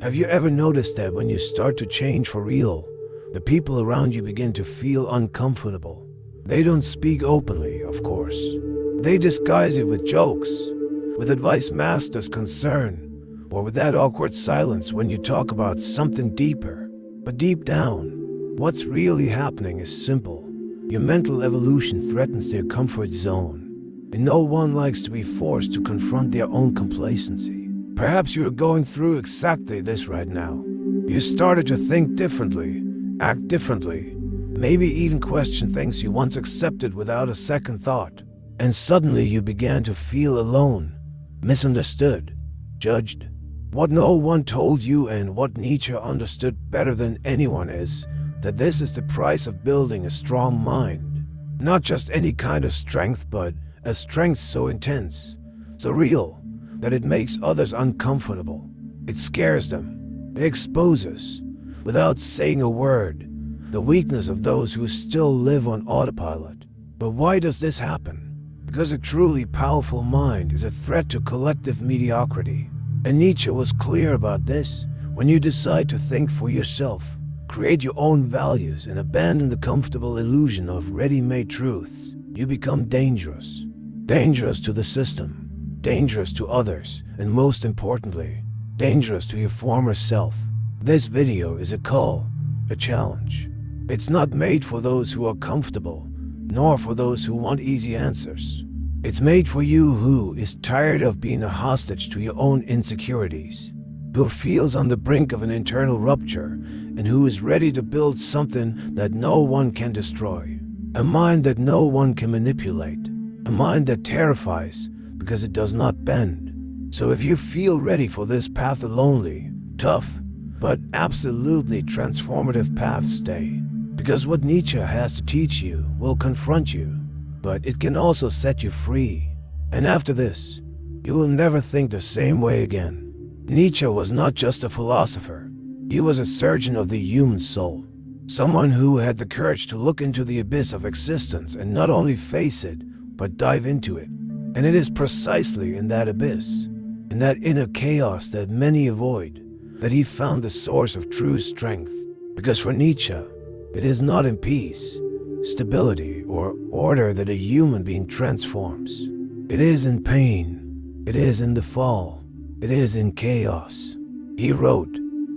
Have you ever noticed that when you start to change for real, the people around you begin to feel uncomfortable? They don't speak openly, of course. They disguise it with jokes, with advice masked as concern, or with that awkward silence when you talk about something deeper. But deep down, what's really happening is simple. Your mental evolution threatens their comfort zone, and no one likes to be forced to confront their own complacency. Perhaps you're going through exactly this right now. You started to think differently, act differently, maybe even question things you once accepted without a second thought. And suddenly you began to feel alone, misunderstood, judged. What no one told you and what Nietzsche understood better than anyone is that this is the price of building a strong mind. Not just any kind of strength, but a strength so intense, so real, that it makes others uncomfortable. It scares them. It exposes, without saying a word, the weakness of those who still live on autopilot. But why does this happen? Because a truly powerful mind is a threat to collective mediocrity. And Nietzsche was clear about this. When you decide to think for yourself, create your own values, and abandon the comfortable illusion of ready-made truths, you become dangerous. Dangerous to the system, dangerous to others, and most importantly, dangerous to your former self. This video is a call, a challenge. It's not made for those who are comfortable, nor for those who want easy answers. It's made for you who is tired of being a hostage to your own insecurities, who feels on the brink of an internal rupture, and who is ready to build something that no one can destroy. A mind that no one can manipulate. A mind that terrifies because it does not bend. So if you feel ready for this path, a lonely, tough, but absolutely transformative path, stay. Because what Nietzsche has to teach you will confront you, but it can also set you free. And after this, you will never think the same way again. Nietzsche was not just a philosopher. He was a surgeon of the human soul. Someone who had the courage to look into the abyss of existence and not only face it, but dive into it. And it is precisely in that abyss, in that inner chaos that many avoid, that he found the source of true strength. Because for Nietzsche, it is not in peace, stability, or order that a human being transforms. It is in pain. It is in the fall. It is in chaos. He wrote,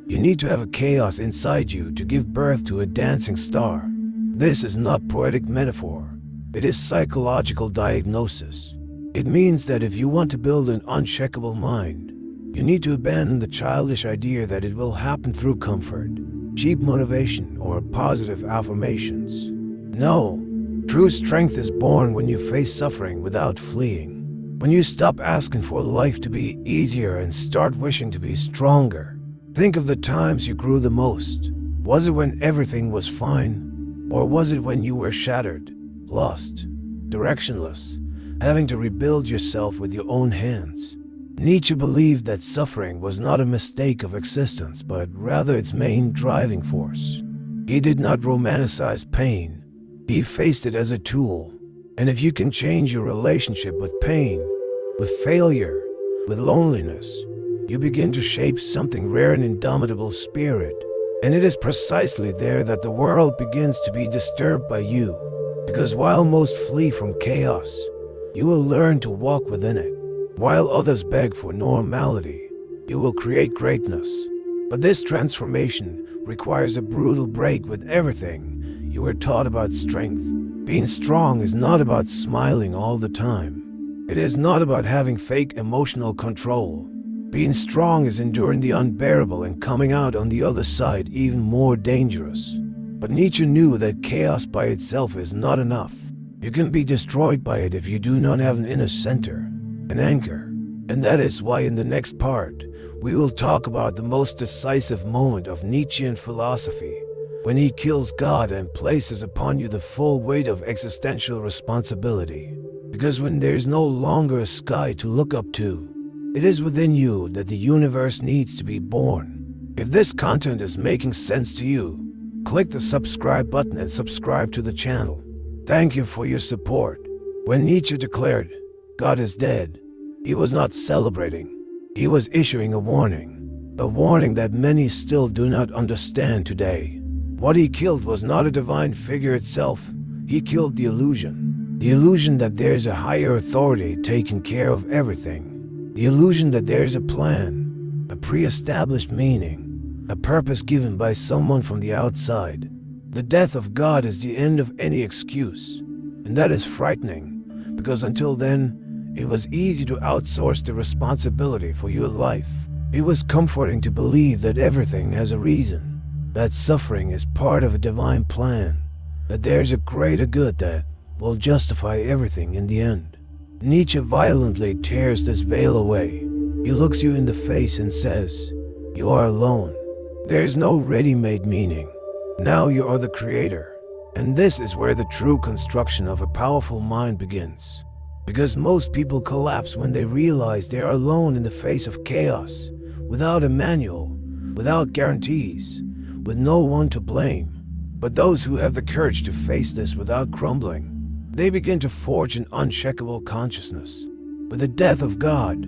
"You need to have a chaos inside you to give birth to a dancing star." This is not poetic metaphor. It is psychological diagnosis. It means that if you want to build an unshakable mind, you need to abandon the childish idea that it will happen through comfort, cheap motivation, or positive affirmations. No, true strength is born when you face suffering without fleeing. When you stop asking for life to be easier and start wishing to be stronger. Think of the times you grew the most. Was it when everything was fine? Or was it when you were shattered, lost, directionless, having to rebuild yourself with your own hands? Nietzsche believed that suffering was not a mistake of existence, but rather its main driving force. He did not romanticize pain. He faced it as a tool. And if you can change your relationship with pain, with failure, with loneliness, you begin to shape something rare and indomitable spirit. And it is precisely there that the world begins to be disturbed by you. Because while most flee from chaos, you will learn to walk within it. While others beg for normality, you will create greatness. But this transformation requires a brutal break with everything you were taught about strength. Being strong is not about smiling all the time. It is not about having fake emotional control. Being strong is enduring the unbearable and coming out on the other side even more dangerous. But Nietzsche knew that chaos by itself is not enough. You can be destroyed by it if you do not have an inner center, an anchor. And that is why in the next part, we will talk about the most decisive moment of Nietzschean philosophy, when he kills God and places upon you the full weight of existential responsibility. Because when there is no longer a sky to look up to, it is within you that the universe needs to be born. If this content is making sense to you, click the subscribe button and subscribe to the channel. Thank you for your support. When Nietzsche declared, "God is dead," he was not celebrating. He was issuing a warning. A warning that many still do not understand today. What he killed was not a divine figure itself. He killed the illusion. The illusion that there is a higher authority taking care of everything. The illusion that there is a plan, a pre-established meaning, a purpose given by someone from the outside. The death of God is the end of any excuse. And that is frightening, because until then, it was easy to outsource the responsibility for your life. It was comforting to believe that everything has a reason, that suffering is part of a divine plan, that there's a greater good that will justify everything in the end. Nietzsche violently tears this veil away. He looks you in the face and says, "You are alone. There's no ready-made meaning. Now you are the creator." And this is where the true construction of a powerful mind begins. Because most people collapse when they realize they are alone in the face of chaos, without a manual, without guarantees, with no one to blame. But those who have the courage to face this without crumbling, they begin to forge an unshakable consciousness. With the death of God,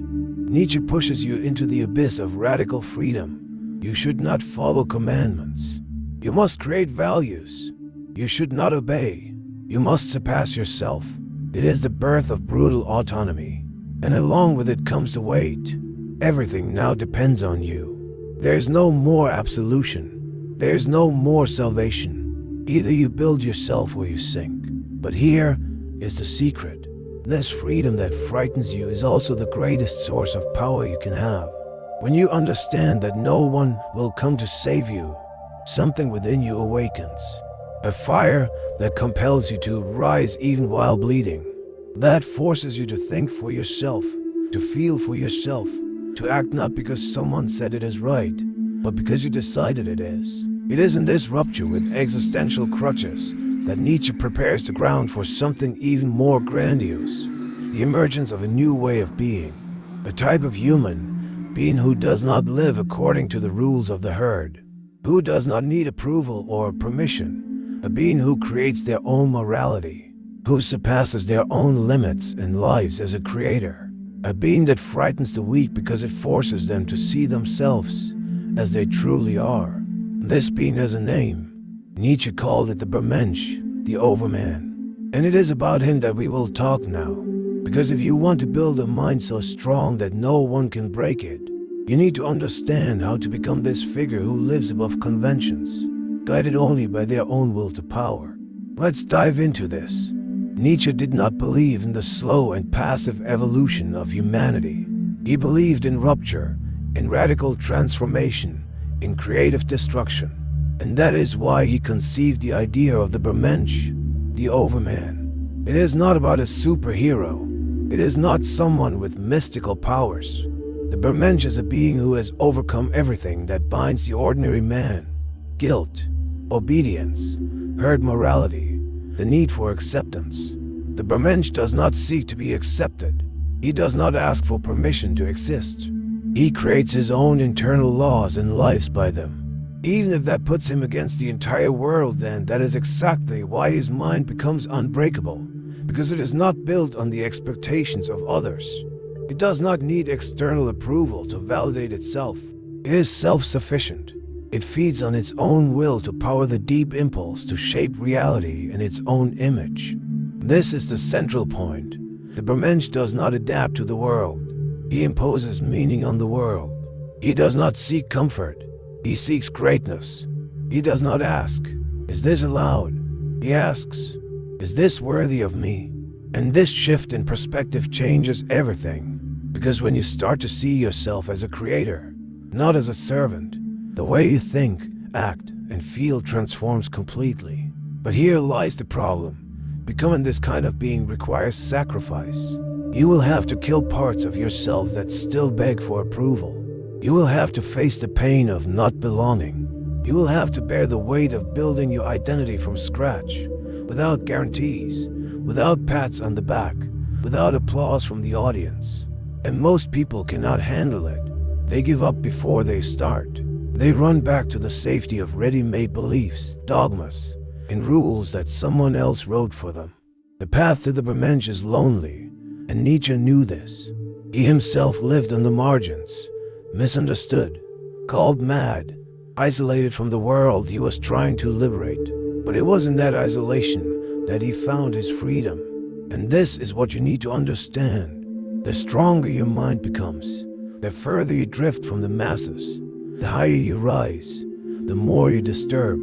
Nietzsche pushes you into the abyss of radical freedom. You should not follow commandments. You must create values. You should not obey. You must surpass yourself. It is the birth of brutal autonomy. And along with it comes the weight. Everything now depends on you. There is no more absolution. There is no more salvation. Either you build yourself or you sink. But here is the secret. This freedom that frightens you is also the greatest source of power you can have. When you understand that no one will come to save you, something within you awakens. A fire that compels you to rise even while bleeding. That forces you to think for yourself, to feel for yourself, to act not because someone said it is right, but because you decided it is. It is in this rupture with existential crutches that Nietzsche prepares the ground for something even more grandiose. The emergence of a new way of being. A type of human being who does not live according to the rules of the herd, who does not need approval or permission. A being who creates their own morality, who surpasses their own limits and lives as a creator. A being that frightens the weak because it forces them to see themselves as they truly are. This being has a name. Nietzsche called it the Bermensch, the Overman. And it is about him that we will talk now. Because if you want to build a mind so strong that no one can break it, you need to understand how to become this figure who lives above conventions, guided only by their own will to power. Let's dive into this. Nietzsche did not believe in the slow and passive evolution of humanity. He believed in rupture, in radical transformation, in creative destruction. And that is why he conceived the idea of the Bermensch, the Overman. It is not about a superhero. It is not someone with mystical powers. The Bermensch is a being who has overcome everything that binds the ordinary man. Guilt, obedience, herd morality, the need for acceptance. The Bermensch does not seek to be accepted. He does not ask for permission to exist. He creates his own internal laws and lives by them. Even if that puts him against the entire world, then that is exactly why his mind becomes unbreakable, because it is not built on the expectations of others. It does not need external approval to validate itself. It is self-sufficient. It feeds on its own will to power the deep impulse to shape reality in its own image. This is the central point. The Bermensch does not adapt to the world. He imposes meaning on the world. He does not seek comfort. He seeks greatness. He does not ask, "Is this allowed?" He asks, "Is this worthy of me?" And this shift in perspective changes everything. Because when you start to see yourself as a creator, not as a servant, the way you think, act, and feel transforms completely. But here lies the problem. Becoming this kind of being requires sacrifice. You will have to kill parts of yourself that still beg for approval. You will have to face the pain of not belonging. You will have to bear the weight of building your identity from scratch, without guarantees, without pats on the back, without applause from the audience. And most people cannot handle it. They give up before they start. They run back to the safety of ready-made beliefs, dogmas, and rules that someone else wrote for them. The path to the Bermensch is lonely, and Nietzsche knew this. He himself lived on the margins, misunderstood, called mad, isolated from the world he was trying to liberate. But it was in that isolation that he found his freedom. And this is what you need to understand. The stronger your mind becomes, the further you drift from the masses, the higher you rise, the more you disturb.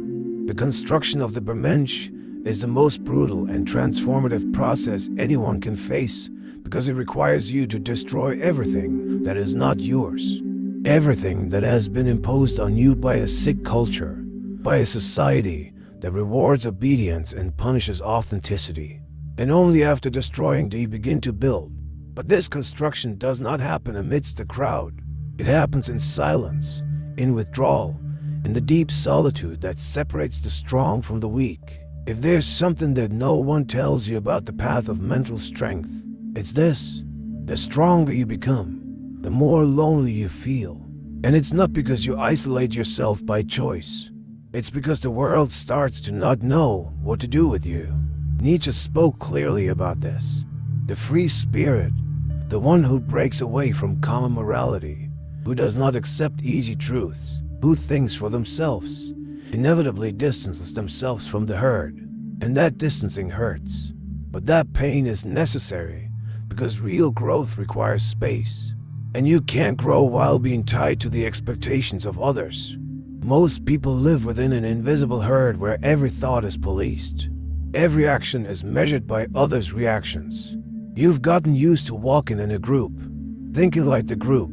The construction of the Bermensch is the most brutal and transformative process anyone can face, because it requires you to destroy everything that is not yours. Everything that has been imposed on you by a sick culture, by a society that rewards obedience and punishes authenticity. And only after destroying do you begin to build. But this construction does not happen amidst the crowd. It happens in silence, in withdrawal, in the deep solitude that separates the strong from the weak. If there's something that no one tells you about the path of mental strength, it's this: the stronger you become, the more lonely you feel. And it's not because you isolate yourself by choice. It's because the world starts to not know what to do with you. Nietzsche spoke clearly about this. The free spirit, the one who breaks away from common morality, who does not accept easy truths, who thinks for themselves, inevitably distances themselves from the herd. And that distancing hurts. But that pain is necessary, because real growth requires space. And you can't grow while being tied to the expectations of others. Most people live within an invisible herd where every thought is policed. Every action is measured by others' reactions. You've gotten used to walking in a group, thinking like the group,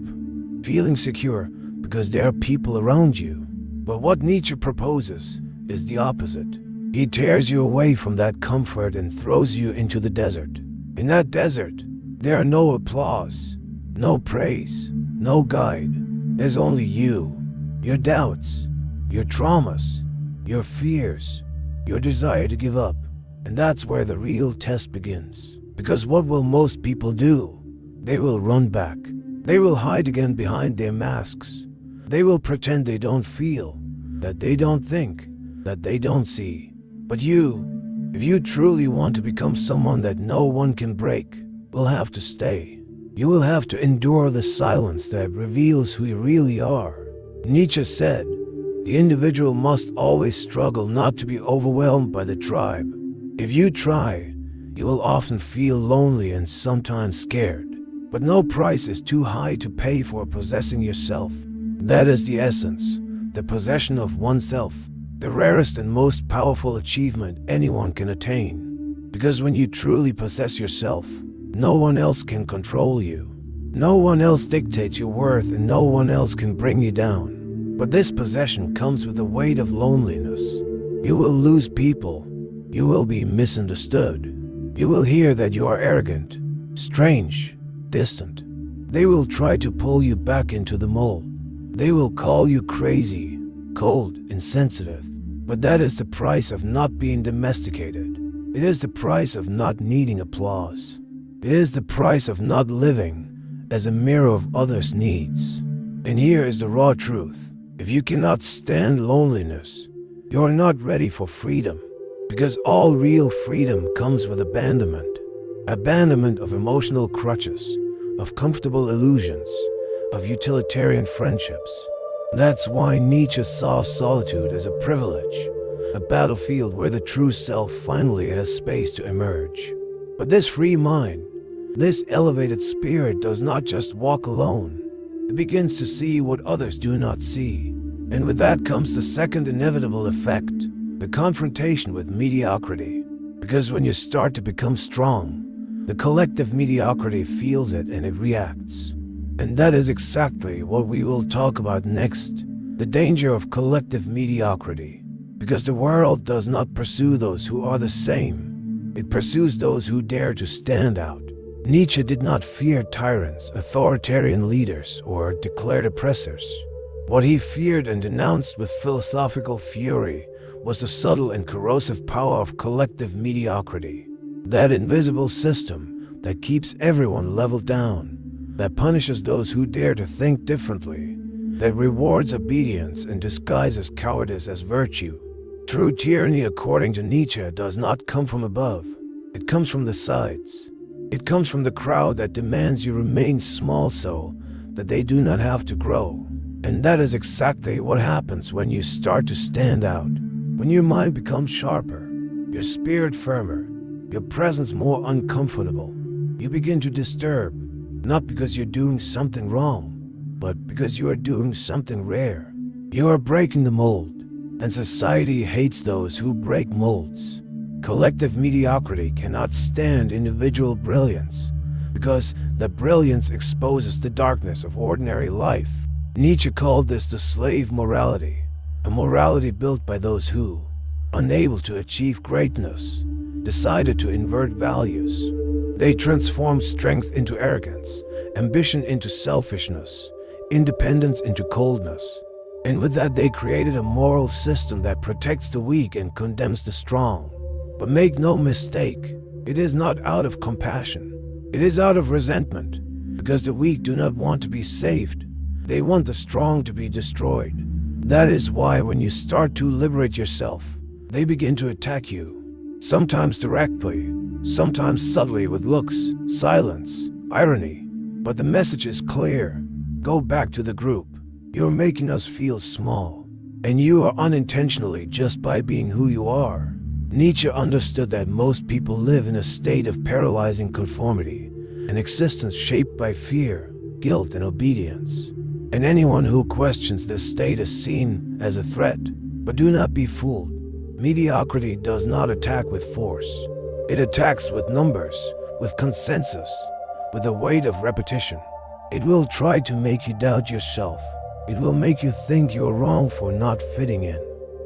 feeling secure because there are people around you. But what Nietzsche proposes is the opposite. He tears you away from that comfort and throws you into the desert. In that desert, there are no applause, no praise, no guide. There's only you, your doubts, your traumas, your fears, your desire to give up. And that's where the real test begins. Because what will most people do? They will run back. They will hide again behind their masks. They will pretend they don't feel, that they don't think, that they don't see. But you, if you truly want to become someone that no one can break, will have to stay. You will have to endure the silence that reveals who you really are. Nietzsche said, the individual must always struggle not to be overwhelmed by the tribe. If you try, you will often feel lonely and sometimes scared. But no price is too high to pay for possessing yourself. That is the essence, the possession of oneself, the rarest and most powerful achievement anyone can attain. Because when you truly possess yourself, no one else can control you. No one else dictates your worth and no one else can bring you down. But this possession comes with the weight of loneliness. You will lose people. You will be misunderstood. You will hear that you are arrogant, strange, distant. They will try to pull you back into the mold. They will call you crazy, cold, insensitive. But that is the price of not being domesticated. It is the price of not needing applause. It is the price of not living as a mirror of others' needs. And here is the raw truth. If you cannot stand loneliness, you are not ready for freedom. Because all real freedom comes with abandonment. Abandonment of emotional crutches, of comfortable illusions, of utilitarian friendships. That's why Nietzsche saw solitude as a privilege, a battlefield where the true self finally has space to emerge. But this free mind, this elevated spirit does not just walk alone. It begins to see what others do not see. And with that comes the second inevitable effect, the confrontation with mediocrity. Because when you start to become strong, the collective mediocrity feels it and it reacts. And that is exactly what we will talk about next, the danger of collective mediocrity. Because the world does not pursue those who are the same. It pursues those who dare to stand out. Nietzsche did not fear tyrants, authoritarian leaders, or declared oppressors. What he feared and denounced with philosophical fury was the subtle and corrosive power of collective mediocrity. That invisible system that keeps everyone leveled down, that punishes those who dare to think differently, that rewards obedience and disguises cowardice as virtue. True tyranny, according to Nietzsche, does not come from above. It comes from the sides. It comes from the crowd that demands you remain small so that they do not have to grow. And that is exactly what happens when you start to stand out. When your mind becomes sharper, your spirit firmer, your presence more uncomfortable, you begin to disturb, not because you're doing something wrong, but because you are doing something rare. You are breaking the mold, and society hates those who break molds. Collective mediocrity cannot stand individual brilliance, because the brilliance exposes the darkness of ordinary life. Nietzsche called this the slave morality, a morality built by those who, unable to achieve greatness, decided to invert values. They transformed strength into arrogance, ambition into selfishness, independence into coldness. And with that they created a moral system that protects the weak and condemns the strong. But make no mistake, it is not out of compassion. It is out of resentment, because the weak do not want to be saved. They want the strong to be destroyed. That is why when you start to liberate yourself, they begin to attack you. Sometimes directly, sometimes subtly with looks, silence, irony. But the message is clear. Go back to the group. You're making us feel small. And you are unintentionally just by being who you are. Nietzsche understood that most people live in a state of paralyzing conformity, an existence shaped by fear, guilt, and obedience. And anyone who questions this state is seen as a threat. But do not be fooled. Mediocrity does not attack with force. It attacks with numbers, with consensus, with the weight of repetition. It will try to make you doubt yourself. It will make you think you're wrong for not fitting in.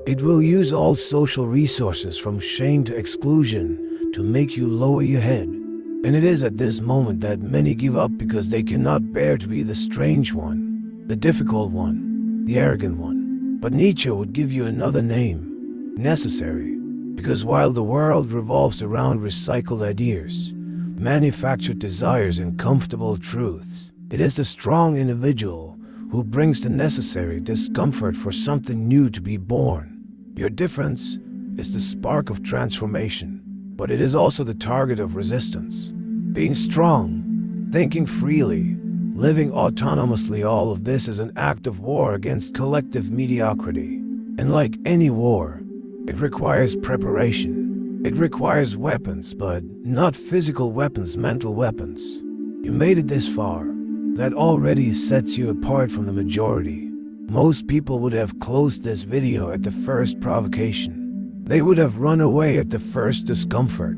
It will use all social resources from shame to exclusion to make you lower your head. And it is at this moment that many give up because they cannot bear to be the strange one, the difficult one, the arrogant one. But Nietzsche would give you another name, necessary, because while the world revolves around recycled ideas, manufactured desires, and comfortable truths, it is the strong individual who brings the necessary discomfort for something new to be born. Your difference is the spark of transformation, but it is also the target of resistance. Being strong, thinking freely, living autonomously, all of this is an act of war against collective mediocrity. And like any war, it requires preparation. It requires weapons, but not physical weapons, mental weapons. You made it this far. That already sets you apart from the majority. Most people would have closed this video at the first provocation. They would have run away at the first discomfort.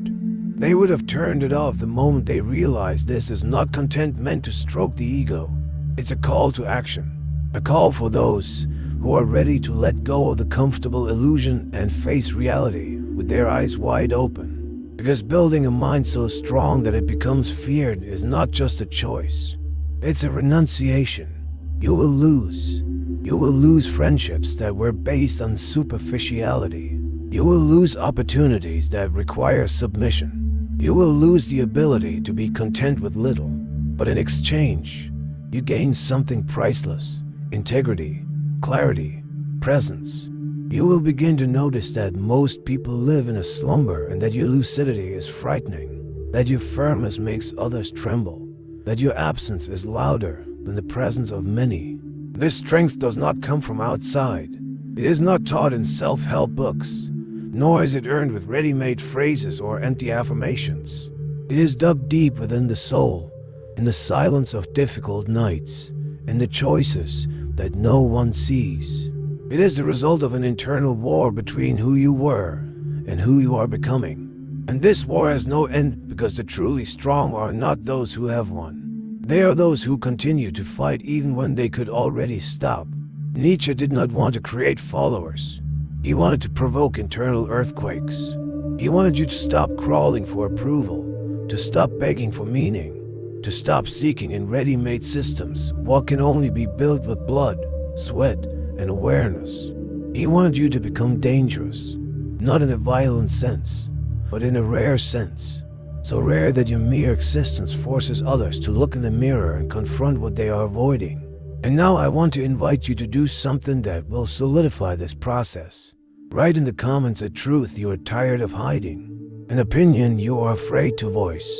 They would have turned it off the moment they realized this is not content meant to stroke the ego. It's a call to action. A call for those who are ready to let go of the comfortable illusion and face reality with their eyes wide open. Because building a mind so strong that it becomes feared is not just a choice. It's a renunciation. You will lose. You will lose friendships that were based on superficiality. You will lose opportunities that require submission. You will lose the ability to be content with little. But in exchange, you gain something priceless: integrity, clarity, presence. You will begin to notice that most people live in a slumber, and that your lucidity is frightening, that your firmness makes others tremble, that your absence is louder than the presence of many. This strength does not come from outside. It is not taught in self-help books, nor is it earned with ready-made phrases or empty affirmations. It is dug deep within the soul, in the silence of difficult nights, in the choices that no one sees. It is the result of an internal war between who you were and who you are becoming. And this war has no end, because the truly strong are not those who have won. They are those who continue to fight even when they could already stop. Nietzsche did not want to create followers. He wanted to provoke internal earthquakes. He wanted you to stop crawling for approval, to stop begging for meaning, to stop seeking in ready-made systems what can only be built with blood, sweat, and awareness. He wanted you to become dangerous, not in a violent sense, but in a rare sense. So rare that your mere existence forces others to look in the mirror and confront what they are avoiding. And now I want to invite you to do something that will solidify this process. Write in the comments a truth you are tired of hiding, an opinion you are afraid to voice,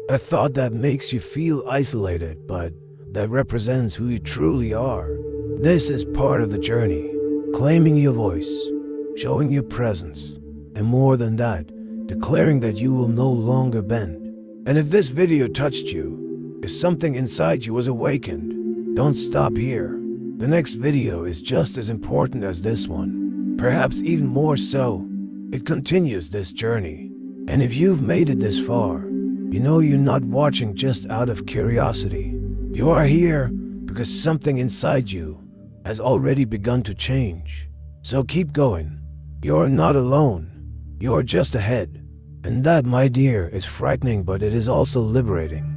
a thought that makes you feel isolated but that represents who you truly are. This is part of the journey, claiming your voice, showing your presence, and more than that, declaring that you will no longer bend. And if this video touched you, if something inside you was awakened, don't stop here. The next video is just as important as this one, perhaps even more so. It continues this journey. And if you've made it this far, you know you're not watching just out of curiosity. You are here because something inside you has already begun to change. So keep going. You're not alone. You're just ahead. And that, my dear, is frightening, but it is also liberating.